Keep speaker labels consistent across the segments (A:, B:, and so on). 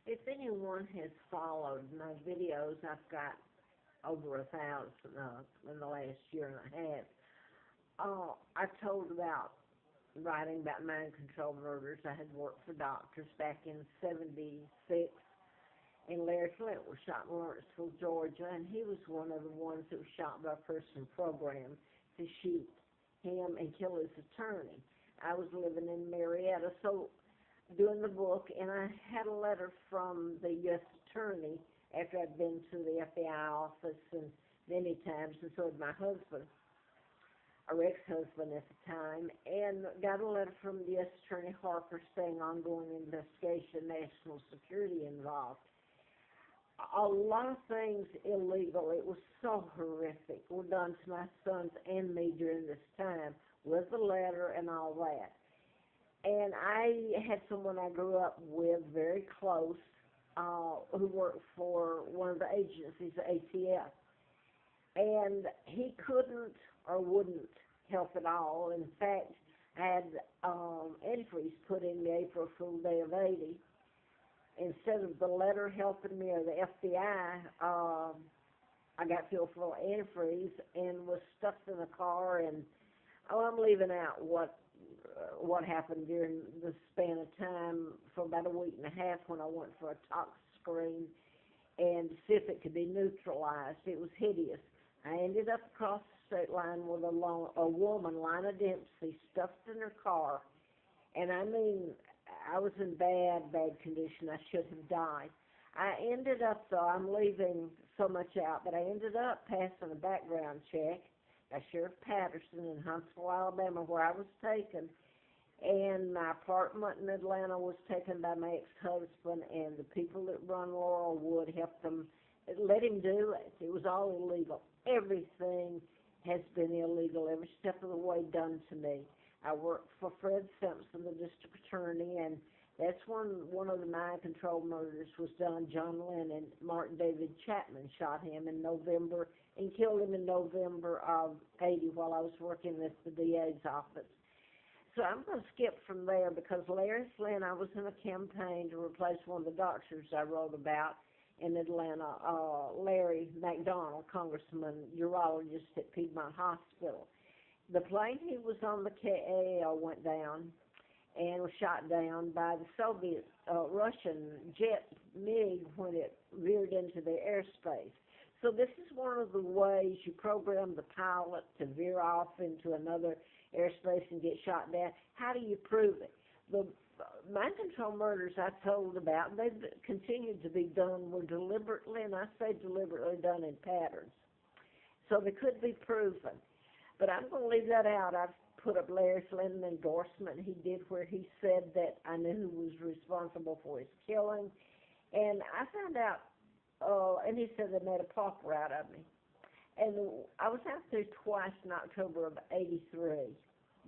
A: If anyone has followed my videos, I've got over 1,000 in the last year and a half. I told about writing about mind control murders. I had worked for doctors back in '76, and Larry Flint was shot in Lawrenceville, Georgia, and he was one of the ones that was shot by a person programmed to shoot him and kill his attorney. I was living in Marietta, so doing the book, and I had a letter from the U.S. attorney after I'd been to the FBI office and many times, and so had my husband, our ex-husband at the time, and got a letter from the U.S. Attorney Harper saying ongoing investigation, national security involved. A lot of things illegal. It was so horrific. Were done to my sons and me during this time with the letter and all that. And I had someone I grew up with very close who worked for one of the agencies, the ATF. And he couldn't or wouldn't help at all. In fact, I had antifreeze put in the April Fool Day of '80. Instead of the letter helping me or the FBI, I got filled full of antifreeze and was stuffed in a car. And I'm leaving out what happened during the span of time for about a week and a half when I went for a tox screen and to see if it could be neutralized. It was hideous. I ended up across the state line with a woman, Lina Dempsey, stuffed in her car. And I mean, I was in bad condition. I should have died. I ended up, though, I'm leaving so much out, but I ended up passing a background check by Sheriff Patterson in Huntsville, Alabama, where I was taken. And my apartment in Atlanta was taken by my ex-husband, and the people that run Laurelwood helped them, let him do it. It was all illegal. Everything has been illegal, every step of the way done to me. I worked for Fred Simpson, the district attorney, and that's one of the mind control murders was done. John Lennon, Martin David Chapman shot him in November and killed him in November of '80 while I was working at the DA's office. So I'm going to skip from there because Larry Flynn, I was in a campaign to replace one of the doctors I wrote about in Atlanta, Larry McDonald, congressman, urologist at Piedmont Hospital. The plane he was on, the KAL, went down and was shot down by the Soviet Russian jet MiG when it veered into their airspace. So this is one of the ways you program the pilot to veer off into another airspace and get shot down. How do you prove it? The mind control murders I told about, they've continued to be done, were deliberately, and I say deliberately, done in patterns. So they could be proven. But I'm going to leave that out. I've put up Larry Flynn's endorsement he did where he said that I knew who was responsible for his killing. And I found out, and he said they made a pauper out of me. And I was out there twice in October of '83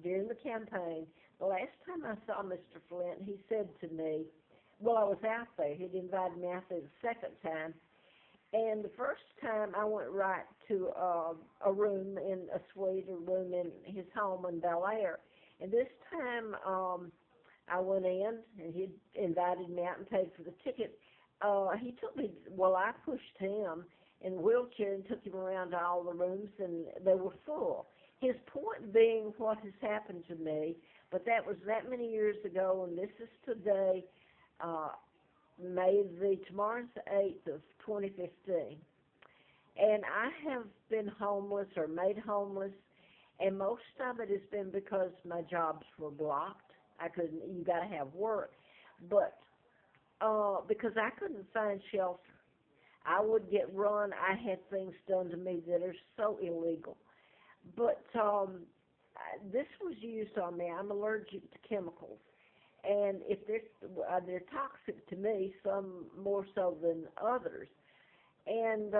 A: during the campaign. The last time I saw Mr. Flint, he said to me, well, I was out there. He'd invited me out there the second time. And the first time I went right to a room in a suite or room in his home in Bel Air. And this time I went in and he invited me out and paid for the ticket. He took me, well, I pushed him in a wheelchair and took him around to all the rooms, and they were full. His point being what has happened to me, but that was that many years ago, and this is today, tomorrow's the 8th of 2015. And I have been homeless or made homeless, and most of it has been because my jobs were blocked. You got to have work. But because I couldn't find shelter. I would get run. I had things done to me that are so illegal. But this was used on me. I'm allergic to chemicals. And if they're toxic to me, some more so than others. And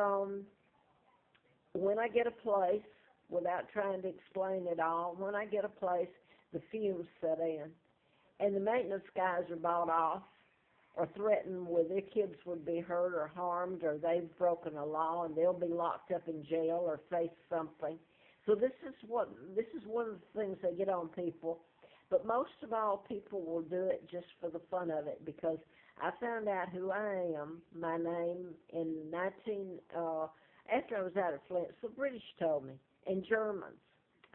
A: when I get a place, without trying to explain it all, when I get a place, the fumes set in. And the maintenance guys are bought off or threatened with their kids would be hurt or harmed, or they've broken a law and they'll be locked up in jail or face something. So this is one of the things that get on people. But most of all, people will do it just for the fun of it because I found out who I am, my name, after I was out of Flint. So British told me, and Germans.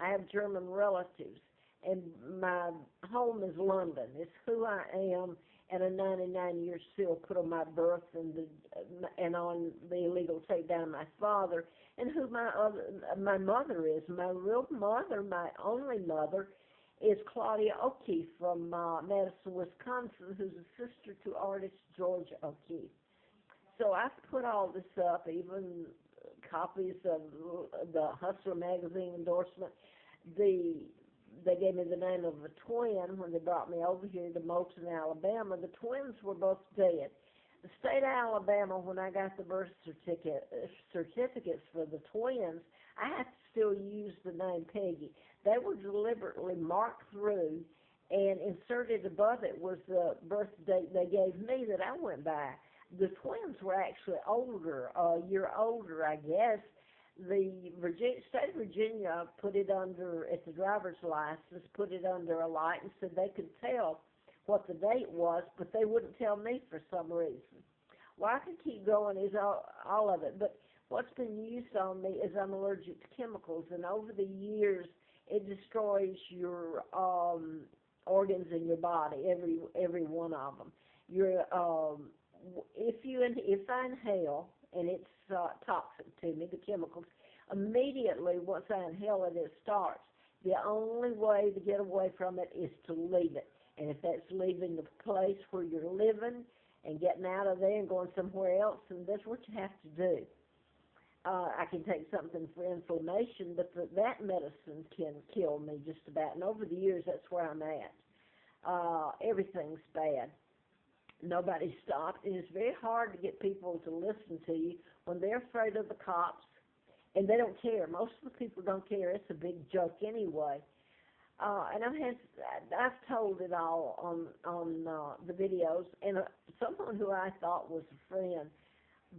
A: I have German relatives, and my home is London. It's who I am, and a 99-year seal put on my birth and on the illegal takedown of my father, and who my mother is. My real mother, my only mother, is Claudia O'Keefe from Madison, Wisconsin, who's a sister to artist George O'Keefe. So I've put all this up, even copies of the Hustler magazine endorsement. They gave me the name of a twin when they brought me over here to Moulton, Alabama. The twins were both dead. The state of Alabama, when I got the birth certificates for the twins, I have to still use the name Peggy. They were deliberately marked through, and inserted above it was the birth date they gave me that I went by. The twins were actually older, a year older, I guess. The state of Virginia put it under, at the driver's license, put it under a light and said they could tell what the date was, but they wouldn't tell me for some reason. Well, I could keep going, is all of it, but what's been used on me is I'm allergic to chemicals, and over the years, it destroys your organs in your body, every one of them. If I inhale, and it's toxic to me, the chemicals, immediately once I inhale it, it starts. The only way to get away from it is to leave it. And if that's leaving the place where you're living and getting out of there and going somewhere else, then that's what you have to do. I can take something for inflammation, but that medicine can kill me just about. And over the years, that's where I'm at. Everything's bad. Nobody stopped, and it's very hard to get people to listen to you when they're afraid of the cops, and they don't care. Most of the people don't care. It's a big joke anyway. And I've told it all on the videos, and someone who I thought was a friend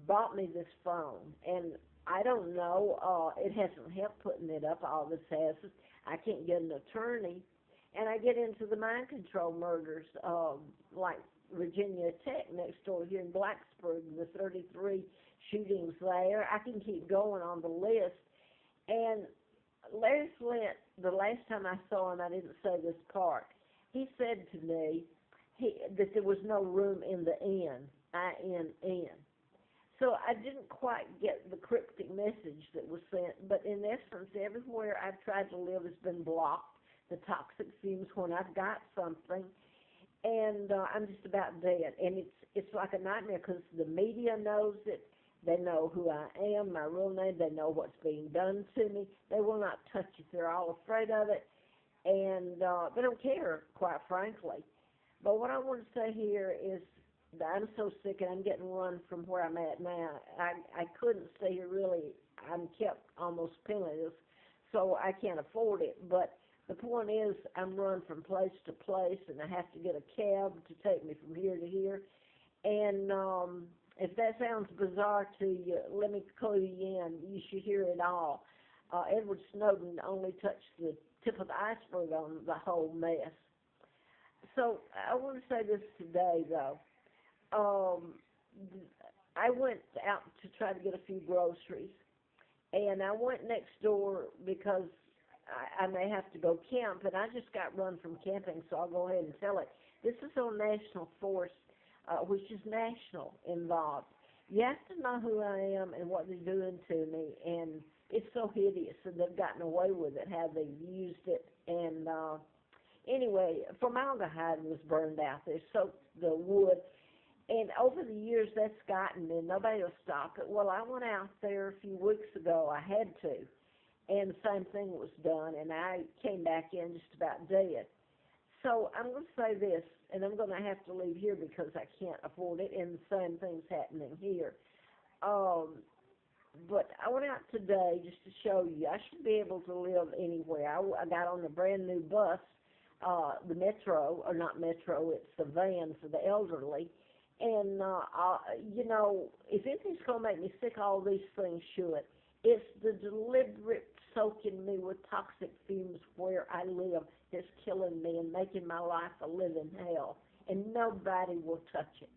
A: bought me this phone, and I don't know, it hasn't helped putting it up, all this has. I can't get an attorney, and I get into the mind control murders, like Virginia Tech next door here in Blacksburg, the 33 shootings there. I can keep going on the list. And Larry Flint, the last time I saw him, I didn't say this part, he said to me that there was no room in the inn, I-N-N. So I didn't quite get the cryptic message that was sent, but in essence, everywhere I've tried to live has been blocked, the toxic fumes when I've got something, and I'm just about dead. And it's like a nightmare because the media knows it. They know who I am, my real name. They know what's being done to me. They will not touch it. They're all afraid of it, and they don't care, quite frankly. But what I want to say here is that I'm so sick and I'm getting run from where I'm at now. I couldn't stay here really. I'm kept almost penniless, so I can't afford it. But the point is, I'm run from place to place, and I have to get a cab to take me from here to here. And if that sounds bizarre to you, let me clue you in. You should hear it all. Edward Snowden only touched the tip of the iceberg on the whole mess. So I want to say this today, though. I went out to try to get a few groceries, and I went next door because I may have to go camp, and I just got run from camping, so I'll go ahead and tell it. This is on National Force, which is national involved. You have to know who I am and what they're doing to me, and it's so hideous, and they've gotten away with it, how they've used it. And anyway, formaldehyde was burned out. They soaked the wood. And over the years, that's gotten me. Nobody will stop it. Well, I went out there a few weeks ago. I had to. And the same thing was done, and I came back in just about dead. So I'm going to say this, and I'm going to have to leave here because I can't afford it, and the same thing's happening here. But I went out today just to show you. I should be able to live anywhere. I got on a brand new bus, the Metro, or not Metro, it's the van for the elderly. And, you know, if anything's going to make me sick, all these things should. It's the deliberate soaking me with toxic fumes where I live that's killing me and making my life a living hell. And nobody will touch it.